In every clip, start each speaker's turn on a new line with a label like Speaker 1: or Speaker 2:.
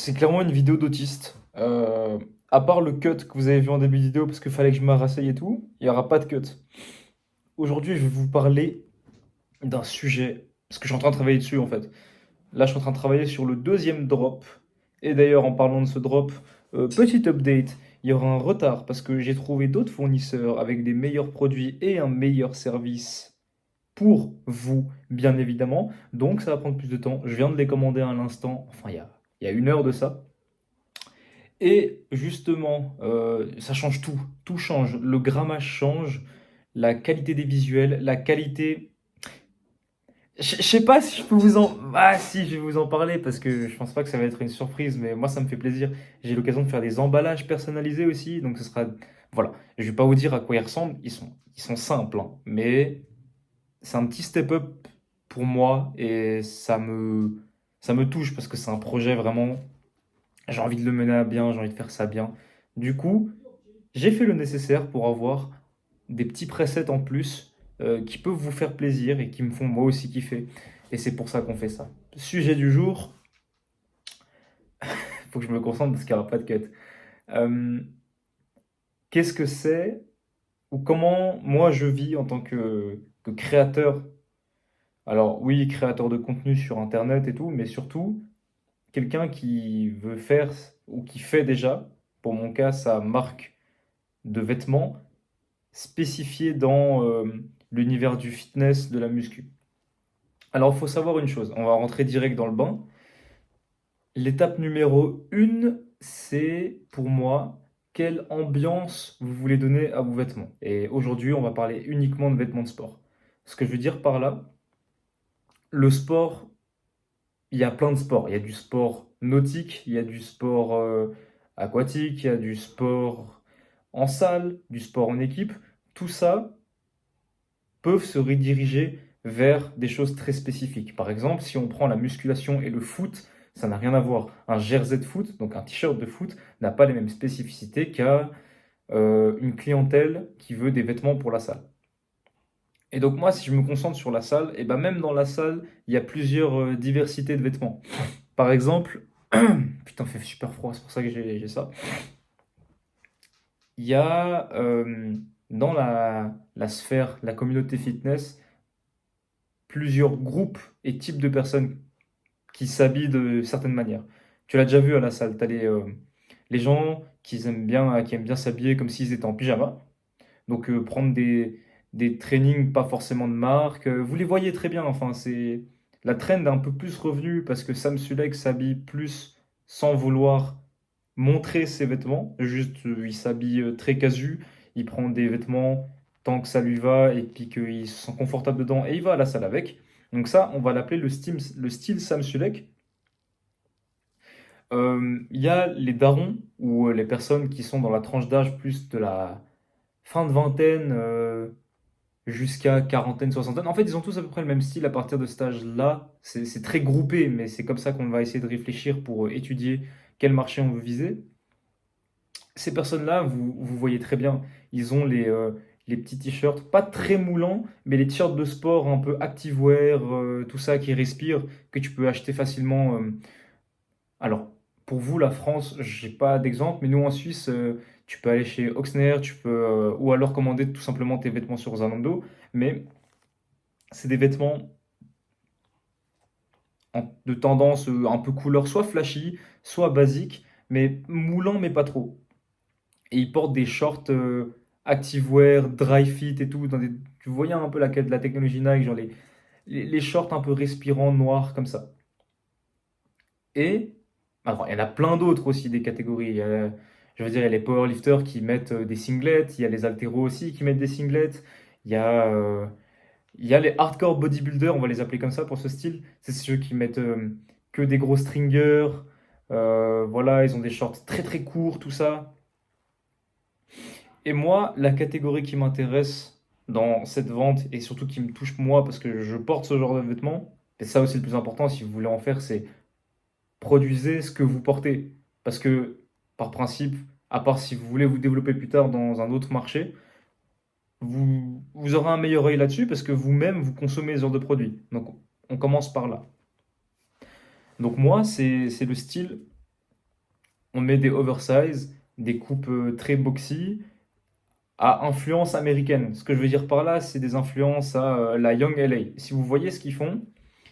Speaker 1: C'est clairement une vidéo d'autiste. À part le cut que vous avez vu en début de vidéo, parce qu'il fallait que je me rasseye et tout, il n'y aura pas de cut. Aujourd'hui, je vais vous parler d'un sujet, parce que je suis en train de travailler dessus en fait. Là, je suis en train de travailler sur le deuxième drop. Et d'ailleurs, en parlant de ce drop, petit update, il y aura un retard parce que j'ai trouvé d'autres fournisseurs avec des meilleurs produits et un meilleur service pour vous, bien évidemment. Donc, ça va prendre plus de temps. Je viens de les commander à l'instant, enfin, il y a une heure de ça. Et justement, ça change tout. Tout change. Le grammage change, la qualité des visuels, la qualité. Je sais pas si je peux vous en. Ah, si, je vais vous en parler parce que je pense pas que ça va être une surprise, mais moi, ça me fait plaisir. J'ai l'occasion de faire des emballages personnalisés aussi, donc ce sera. Voilà. Je vais pas vous dire à quoi ils ressemblent. Ils sont simples, hein, mais c'est un petit step-up pour moi et ça me touche parce que c'est un projet vraiment. J'ai envie de le mener à bien, j'ai envie de faire ça bien. Du coup, j'ai fait le nécessaire pour avoir des petits presets en plus qui peuvent vous faire plaisir et qui me font moi aussi kiffer. Et c'est pour ça qu'on fait ça. Sujet du jour, il faut que je me concentre parce qu'il n'y aura pas de cut. Euh, Qu'est-ce que c'est ou comment moi je vis en tant que créateur? Alors oui, créateur de contenu sur Internet et tout, mais surtout quelqu'un qui veut faire ou qui fait déjà, pour mon cas, sa marque de vêtements spécifié dans l'univers du fitness, de la muscu. Alors, il faut savoir une chose, on va rentrer direct dans le bain. L'étape numéro 1, c'est pour moi quelle ambiance vous voulez donner à vos vêtements. Et aujourd'hui, on va parler uniquement de vêtements de sport. Ce que je veux dire par là, le sport, il y a plein de sports. Il y a du sport nautique, il y a du sport aquatique, il y a du sport en salle, du sport en équipe. Tout ça, peuvent se rediriger vers des choses très spécifiques. Par exemple, si on prend la musculation et le foot, ça n'a rien à voir. Un jersey de foot, donc un t-shirt de foot, n'a pas les mêmes spécificités qu'à une clientèle qui veut des vêtements pour la salle. Et donc moi, si je me concentre sur la salle, et ben même dans la salle, il y a plusieurs diversités de vêtements. Par exemple, putain, il fait super froid, c'est pour ça que j'ai ça. Il y a dans la sphère, la communauté fitness, plusieurs groupes et types de personnes qui s'habillent de certaines manières. Tu l'as déjà vu à la salle, tu as les gens qui aiment bien s'habiller comme s'ils étaient en pyjama. Donc prendre des trainings pas forcément de marque. Vous les voyez très bien, enfin c'est la trend est un peu plus revenue parce que Sam Sulek s'habille plus sans vouloir montrer ses vêtements. Juste il s'habille très casu, il prend des vêtements tant que ça lui va et puis qu'il se sent confortable dedans et il va à la salle avec. Donc ça, on va l'appeler le style Sam Sulek. Il y a les darons ou les personnes qui sont dans la tranche d'âge plus de la fin de vingtaine jusqu'à quarantaine, soixantaine. En fait, ils ont tous à peu près le même style à partir de cet âge-là. C'est très groupé, mais c'est comme ça qu'on va essayer de réfléchir pour étudier quel marché on veut viser. Ces personnes-là, vous voyez très bien, ils ont les petits t-shirts, pas très moulants, mais les t-shirts de sport un peu activewear, tout ça qui respire, que tu peux acheter facilement. Alors, pour vous, la France, j'ai pas d'exemple, mais nous en Suisse, tu peux aller chez Oxner, ou alors commander tout simplement tes vêtements sur Zalando, mais c'est des vêtements de tendance un peu couleur, soit flashy, soit basique, mais moulants, mais pas trop. Et ils portent des shorts activewear, dry fit et tout. Tu voyais un peu la technologie Nike, genre les shorts un peu respirants, noirs, comme ça. Et alors, il y en a plein d'autres aussi, des catégories. Je veux dire, il y a les powerlifters qui mettent des singlets, il y a les haltéros aussi qui mettent des singlets, il y a, euh, il y a les hardcore bodybuilders, on va les appeler comme ça pour ce style. C'est ceux qui mettent que des gros stringers. Voilà, ils ont des shorts très très courts, tout ça. Et moi, la catégorie qui m'intéresse dans cette vente et surtout qui me touche moi parce que je porte ce genre de vêtements, et ça aussi le plus important si vous voulez en faire, c'est produisez ce que vous portez. Parce que par principe, à part si vous voulez vous développer plus tard dans un autre marché, vous aurez un meilleur œil là-dessus parce que vous-même vous consommez ce genre de produits. Donc on commence par là. Donc moi, c'est le style. on met des oversize, des coupes très boxy, à influence américaine. Ce que je veux dire par là, c'est des influences à la Young LA. Si vous voyez ce qu'ils font,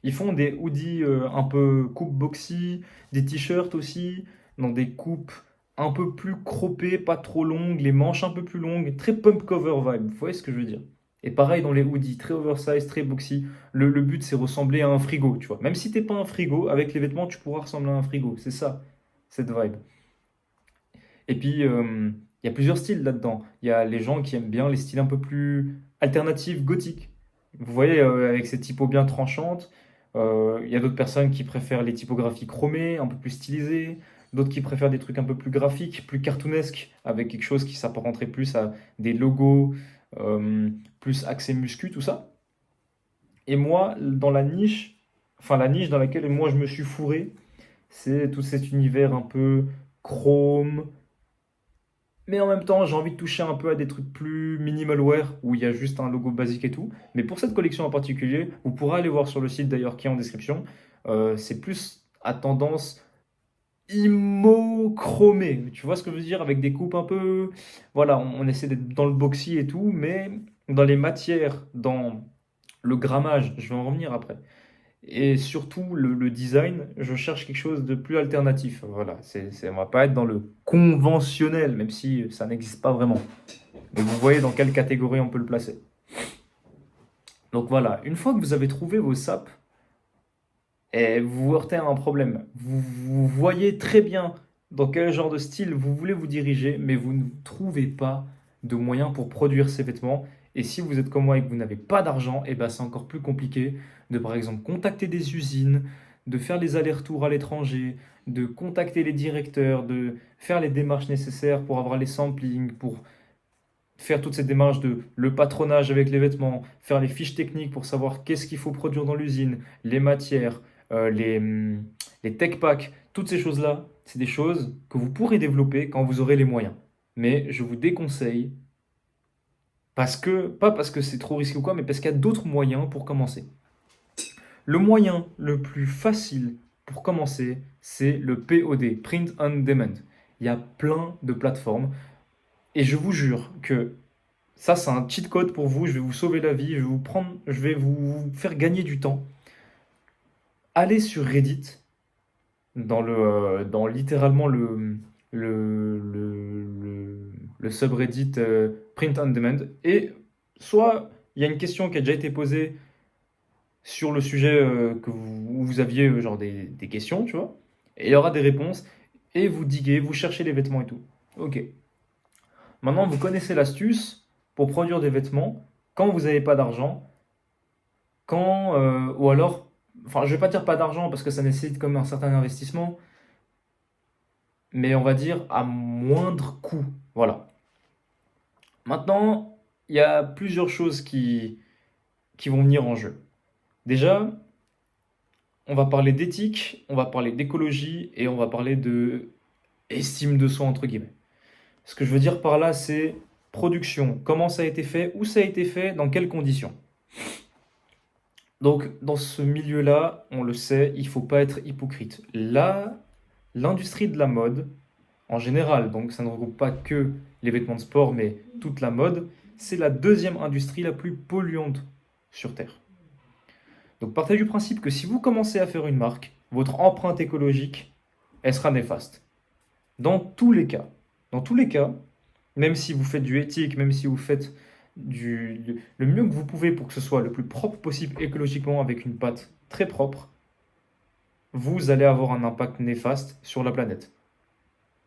Speaker 1: ils font des hoodies un peu coupe boxy, des t-shirts aussi, dans des coupes un peu plus croppées, pas trop longues, les manches un peu plus longues, très pump cover vibe. Vous voyez ce que je veux dire? Et pareil dans les hoodies, très oversize, très boxy. Le but, c'est ressembler à un frigo, tu vois. Même si t'es pas un frigo, avec les vêtements, tu pourras ressembler à un frigo. C'est ça, cette vibe. Et puis, il y a plusieurs styles là-dedans. Il y a les gens qui aiment bien les styles un peu plus alternatifs, gothiques. Vous voyez, avec ces typos bien tranchantes. Il y a d'autres personnes qui préfèrent les typographies chromées, un peu plus stylisées. D'autres qui préfèrent des trucs un peu plus graphiques, plus cartoonesques, avec quelque chose qui s'apparenterait plus à des logos, plus axé muscu, tout ça. Et moi, dans la niche, enfin la niche dans laquelle moi je me suis fourré, c'est tout cet univers un peu chrome, mais en même temps, j'ai envie de toucher un peu à des trucs plus minimal wear, où il y a juste un logo basique et tout. Mais pour cette collection en particulier, vous pourrez aller voir sur le site d'ailleurs qui est en description, c'est plus à tendance chromée. Tu vois ce que je veux dire? Avec des coupes un peu... Voilà, on essaie d'être dans le boxy et tout, mais dans les matières, dans le grammage, je vais en revenir après. Et surtout, le design, je cherche quelque chose de plus alternatif. Voilà, on va pas être dans le conventionnel, même si ça n'existe pas vraiment. Mais vous voyez dans quelle catégorie on peut le placer. Donc voilà, une fois que vous avez trouvé vos sapes, et vous vous heurtez à un problème. Vous voyez très bien dans quel genre de style vous voulez vous diriger, mais vous ne trouvez pas de moyens pour produire ces vêtements. Et si vous êtes comme moi et que vous n'avez pas d'argent, et ben c'est encore plus compliqué de par exemple contacter des usines, de faire les allers-retours à l'étranger, de contacter les directeurs, de faire les démarches nécessaires pour avoir les samplings, pour faire toutes ces démarches de le patronage avec les vêtements, faire les fiches techniques pour savoir qu'est-ce qu'il faut produire dans l'usine, les matières, les tech packs, toutes ces choses-là, c'est des choses que vous pourrez développer quand vous aurez les moyens. Mais je vous déconseille, pas parce que c'est trop risqué ou quoi, mais parce qu'il y a d'autres moyens pour commencer. Le moyen le plus facile pour commencer, c'est le POD, Print on Demand. Il y a plein de plateformes et je vous jure que ça, c'est un cheat code pour vous. Je vais vous sauver la vie. Je vais vous faire gagner du temps. Allez sur Reddit, dans littéralement le subreddit Print on Demand. Et soit il y a une question qui a déjà été posée sur le sujet où vous aviez genre des questions, tu vois. Et il y aura des réponses. Et vous diguez, vous cherchez les vêtements et tout. Ok. Maintenant, vous connaissez l'astuce pour produire des vêtements quand vous n'avez pas d'argent. Ou alors, enfin, je vais pas dire pas d'argent parce que ça nécessite comme un certain investissement, mais on va dire à moindre coût. Voilà. Maintenant, il y a plusieurs choses qui vont venir en jeu. Déjà, on va parler d'éthique, on va parler d'écologie et on va parler de estime de soi, entre guillemets. Ce que je veux dire par là, c'est production, comment ça a été fait, où ça a été fait, dans quelles conditions. Donc, dans ce milieu-là, on le sait, il ne faut pas être hypocrite. Là, l'industrie de la mode, en général, donc ça ne regroupe pas que les vêtements de sport, mais toute la mode, c'est la deuxième industrie la plus polluante sur Terre. Donc, partez du principe que si vous commencez à faire une marque, votre empreinte écologique, elle sera néfaste. Dans tous les cas. Dans tous les cas, même si vous faites du éthique, même si vous faites le mieux que vous pouvez pour que ce soit le plus propre possible écologiquement avec une pâte très propre, vous allez avoir un impact néfaste sur la planète.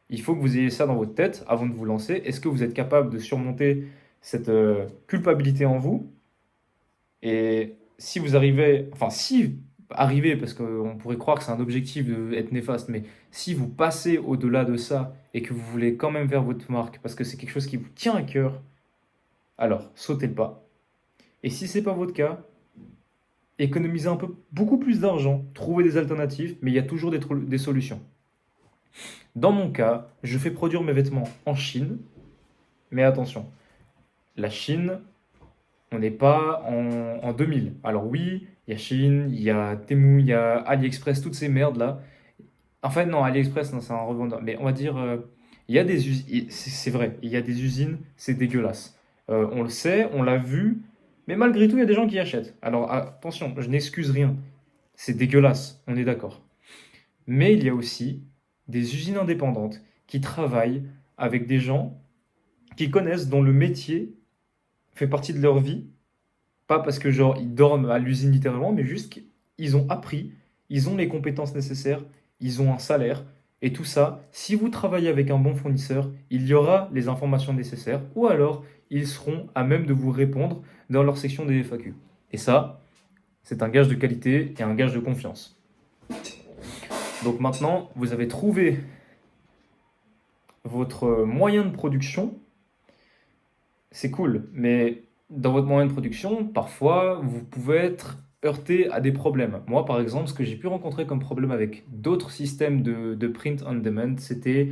Speaker 1: Il faut que vous ayez ça dans votre tête avant de vous lancer. Est-ce que vous êtes capable de surmonter cette culpabilité en vous? Et si vous arrivez, enfin si arrivez, parce qu'on pourrait croire que c'est un objectif d'être néfaste, mais si vous passez au-delà de ça et que vous voulez quand même faire votre marque, parce que c'est quelque chose qui vous tient à cœur, alors sautez le pas. Et si c'est pas votre cas, économisez un peu, beaucoup plus d'argent, trouvez des alternatives, mais il y a toujours des solutions. Dans mon cas, je fais produire mes vêtements en Chine, mais attention, la Chine, on n'est pas en 2000. Alors oui, il y a Chine, il y a Temu, il y a AliExpress, toutes ces merdes là. En fait, non, AliExpress, non, c'est un revendeur. Mais on va dire, il y a des usines, c'est vrai, il y a des usines, c'est dégueulasse. On le sait, on l'a vu, mais malgré tout, il y a des gens qui achètent. Alors attention, je n'excuse rien. C'est dégueulasse, on est d'accord. Mais il y a aussi des usines indépendantes qui travaillent avec des gens qui connaissent, dont le métier fait partie de leur vie. Pas parce que genre ils dorment à l'usine littéralement, mais juste qu'ils ont appris, ils ont les compétences nécessaires, ils ont un salaire. Et tout ça, si vous travaillez avec un bon fournisseur, il y aura les informations nécessaires, ou alors ils seront à même de vous répondre dans leur section des FAQ. Et ça, c'est un gage de qualité et un gage de confiance. Donc maintenant, vous avez trouvé votre moyen de production, c'est cool, mais dans votre moyen de production, parfois, vous pouvez être heurté à des problèmes. Moi, par exemple, ce que j'ai pu rencontrer comme problème avec d'autres systèmes de print on demand, c'était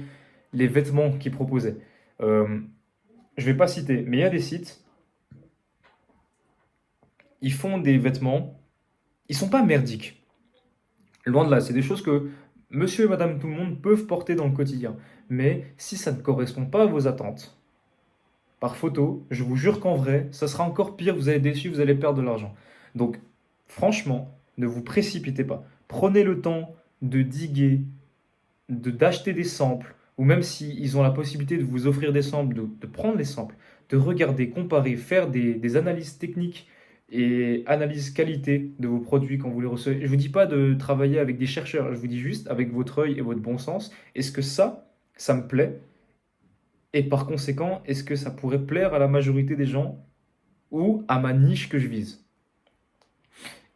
Speaker 1: les vêtements qu'ils proposaient. Euh, je vais pas citer, mais il y a des sites, ils font des vêtements, ils sont pas merdiques. Loin de là, c'est des choses que monsieur et madame tout le monde peuvent porter dans le quotidien. Mais si ça ne correspond pas à vos attentes, par photo, je vous jure qu'en vrai, ça sera encore pire, vous allez déçu, vous allez perdre de l'argent. Donc, franchement, ne vous précipitez pas. Prenez le temps de diguer, d'acheter des samples, ou même s'ils ont la possibilité de vous offrir des samples, de prendre les samples, de regarder, comparer, faire des analyses techniques et analyses qualité de vos produits quand vous les recevez. Je ne vous dis pas de travailler avec des chercheurs, je vous dis juste avec votre œil et votre bon sens, est-ce que ça me plaît? Et par conséquent, est-ce que ça pourrait plaire à la majorité des gens ou à ma niche que je vise?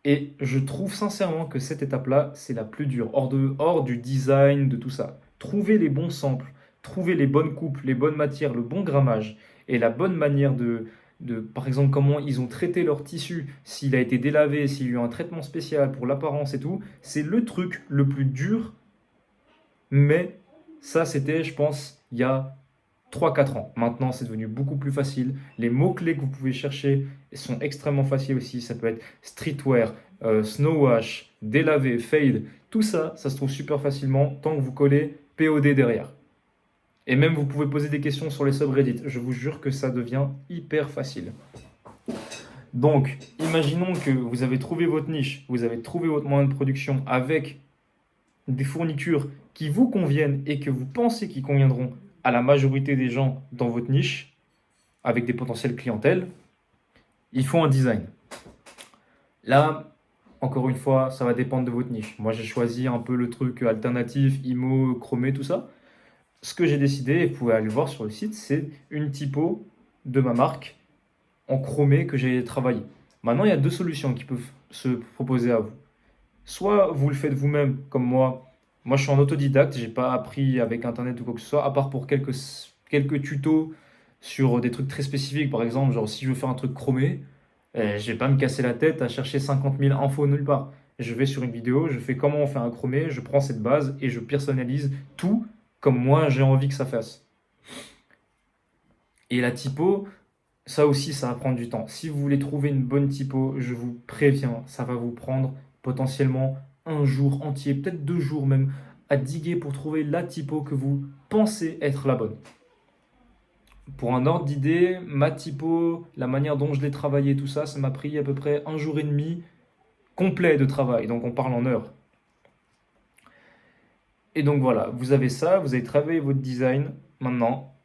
Speaker 1: Et je trouve sincèrement que cette étape-là, c'est la plus dure, hors du design, de tout ça. Trouver les bons samples, trouver les bonnes coupes, les bonnes matières, le bon grammage et la bonne manière par exemple, comment ils ont traité leur tissu, s'il a été délavé, s'il y a eu un traitement spécial pour l'apparence et tout, c'est le truc le plus dur, mais ça, c'était, je pense, il y a 3 4 ans. Maintenant, c'est devenu beaucoup plus facile. Les mots-clés que vous pouvez chercher sont extrêmement faciles aussi. Ça peut être streetwear, snowwash, délavé, fade. Tout ça, ça se trouve super facilement tant que vous collez POD derrière. Et même, vous pouvez poser des questions sur les subreddits. Je vous jure que ça devient hyper facile. Donc, imaginons que vous avez trouvé votre niche, vous avez trouvé votre moyen de production avec des fournitures qui vous conviennent et que vous pensez qui conviendront à la majorité des gens dans votre niche, avec des potentielles clientèles, il faut un design. Là, encore une fois, ça va dépendre de votre niche. Moi, j'ai choisi un peu le truc alternatif, IMO, chromé, tout ça. Ce que j'ai décidé, et vous pouvez aller le voir sur le site, c'est une typo de ma marque en chromé que j'ai travaillé. Maintenant, il y a deux solutions qui peuvent se proposer à vous. Soit vous le faites vous-même, comme moi. Moi, je suis en autodidacte, j'ai pas appris avec Internet ou quoi que ce soit, à part pour quelques tutos sur des trucs très spécifiques. Par exemple, genre si je veux faire un truc chromé, je vais pas me casser la tête à chercher 50 000 infos nulle part. Je vais sur une vidéo, je fais comment on fait un chromé, je prends cette base et je personnalise tout comme moi j'ai envie que ça fasse. Et la typo, ça aussi, ça va prendre du temps. Si vous voulez trouver une bonne typo, je vous préviens, ça va vous prendre potentiellement un jour entier, peut-être 2 jours même, à diguer pour trouver la typo que vous pensez être la bonne. Pour un ordre d'idée, ma typo, la manière dont je l'ai travaillé, tout ça, ça m'a pris à peu près un jour et demi complet de travail. Donc on parle en heures. Et donc voilà, vous avez ça, vous avez travaillé votre design. Maintenant,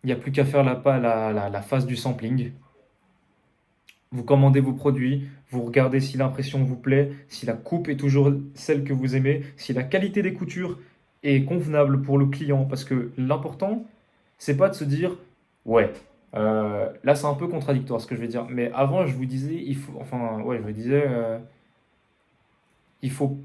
Speaker 1: il n'y a plus qu'à faire la phase du sampling. Vous commandez vos produits, vous regardez si l'impression vous plaît, si la coupe est toujours celle que vous aimez, si la qualité des coutures est convenable pour le client. Parce que l'important, c'est pas de se dire, ouais, là c'est un peu contradictoire ce que je vais dire. Mais avant, je vous disais, je vous disais, il faut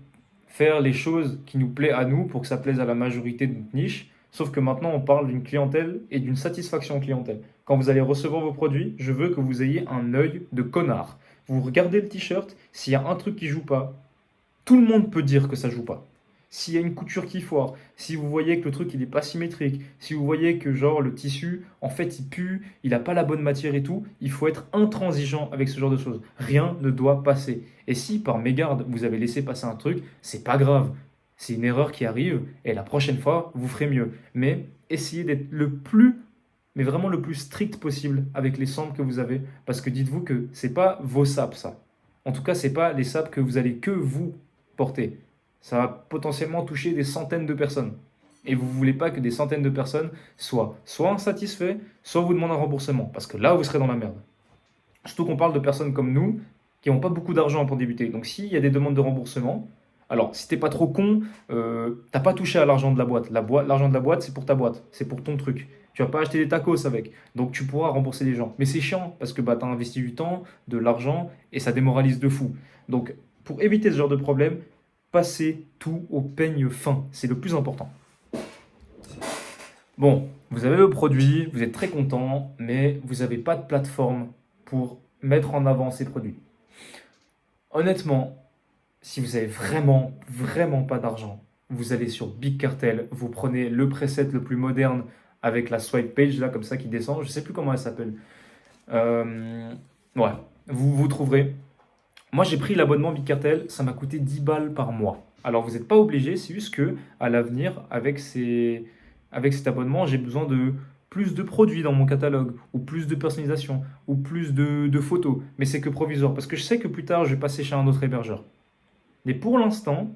Speaker 1: faire les choses qui nous plaisent à nous pour que ça plaise à la majorité de notre niche. Sauf que maintenant, on parle d'une clientèle et d'une satisfaction clientèle. Quand vous allez recevoir vos produits, je veux que vous ayez un œil de connard. Vous regardez le t-shirt, s'il y a un truc qui joue pas, tout le monde peut dire que ça joue pas. S'il y a une couture qui foire, si vous voyez que le truc il est pas symétrique, si vous voyez que genre le tissu en fait il pue, il n'a pas la bonne matière et tout, il faut être intransigeant avec ce genre de choses. Rien ne doit passer. Et si par mégarde vous avez laissé passer un truc, c'est pas grave. C'est une erreur qui arrive et la prochaine fois, vous ferez mieux. Mais essayez d'être le plus, mais vraiment le plus strict possible avec les samples que vous avez. Parce que dites-vous que c'est pas vos saps, ça. En tout cas, c'est pas les saps que vous allez que vous porter. Ça va potentiellement toucher des centaines de personnes. Et vous ne voulez pas que des centaines de personnes soit insatisfaits, soit vous demandent un remboursement. Parce que là, vous serez dans la merde. Surtout qu'on parle de personnes comme nous qui n'ont pas beaucoup d'argent pour débuter. Donc s'il y a des demandes de remboursement, alors si t'es pas trop con, t'as pas touché à l'argent de la boîte. L'argent de la boîte, c'est pour ta boîte, c'est pour ton truc. Tu vas pas acheter des tacos avec. Donc tu pourras rembourser les gens. Mais c'est chiant parce que bah, tu as investi du temps, de l'argent et ça démoralise de fou. Donc pour éviter ce genre de problème, passez tout au peigne fin. C'est le plus important. Bon, vous avez le produit, vous êtes très content, mais vous n'avez pas de plateforme pour mettre en avant ces produits. Honnêtement, si vous avez vraiment, vraiment pas d'argent, vous allez sur Big Cartel, vous prenez le preset le plus moderne avec la swipe page là comme ça qui descend, je sais plus comment elle s'appelle. Euh, ouais, vous trouverez. Moi j'ai pris l'abonnement Big Cartel, ça m'a coûté 10 balles par mois. Alors vous n'êtes pas obligé, c'est juste que à l'avenir, avec cet abonnement, j'ai besoin de plus de produits dans mon catalogue, ou plus de personnalisation, ou plus de photos. Mais c'est que provisoire, parce que je sais que plus tard, je vais passer chez un autre hébergeur. Mais pour l'instant,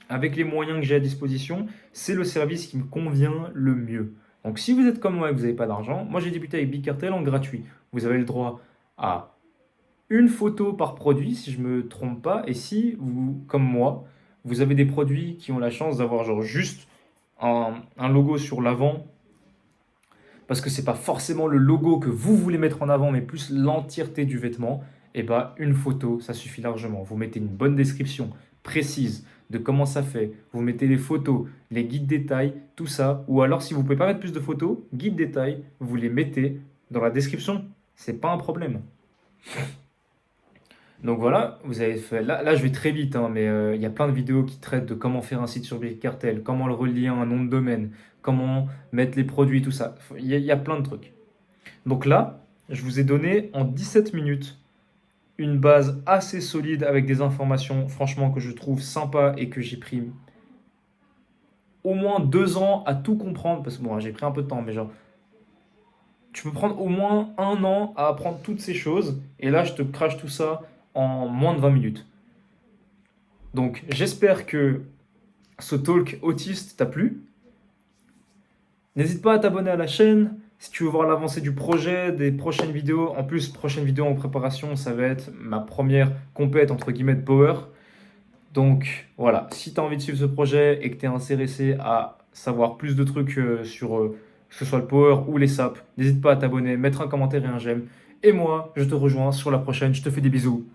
Speaker 1: avec les moyens que j'ai à disposition, c'est le service qui me convient le mieux. Donc si vous êtes comme moi et que vous n'avez pas d'argent, moi j'ai débuté avec Big Cartel en gratuit. Vous avez le droit à une photo par produit, si je ne me trompe pas. Et si vous, comme moi, vous avez des produits qui ont la chance d'avoir genre juste un logo sur l'avant, parce que c'est pas forcément le logo que vous voulez mettre en avant, mais plus l'entièreté du vêtement, et bah une photo, ça suffit largement. Vous mettez une bonne description précise de comment ça fait. Vous mettez les photos, les guides détails, tout ça. Ou alors, si vous ne pouvez pas mettre plus de photos, guides détails, vous les mettez dans la description. C'est pas un problème. Donc voilà, vous avez fait. Là, je vais très vite, hein, mais il y a plein de vidéos qui traitent de comment faire un site sur Big Cartel, comment le relier à un nom de domaine, comment mettre les produits, tout ça. Il y a plein de trucs. Donc là, je vous ai donné en 17 minutes une base assez solide avec des informations, franchement, que je trouve sympa et que j'ai pris au moins 2 ans à tout comprendre. Parce que bon, j'ai pris un peu de temps, mais genre, tu peux prendre au moins 1 an à apprendre toutes ces choses. Et là, je te crache tout ça en moins de 20 minutes. Donc, j'espère que ce talk autiste t'a plu. N'hésite pas à t'abonner à la chaîne si tu veux voir l'avancée du projet, des prochaines vidéos. En plus, prochaine vidéo en préparation, ça va être ma première compète entre guillemets de Power. Donc voilà, si tu as envie de suivre ce projet et que tu es intéressé à savoir plus de trucs sur que ce soit le Power ou les SAP, n'hésite pas à t'abonner, mettre un commentaire et un j'aime. Et moi, je te rejoins sur la prochaine. Je te fais des bisous.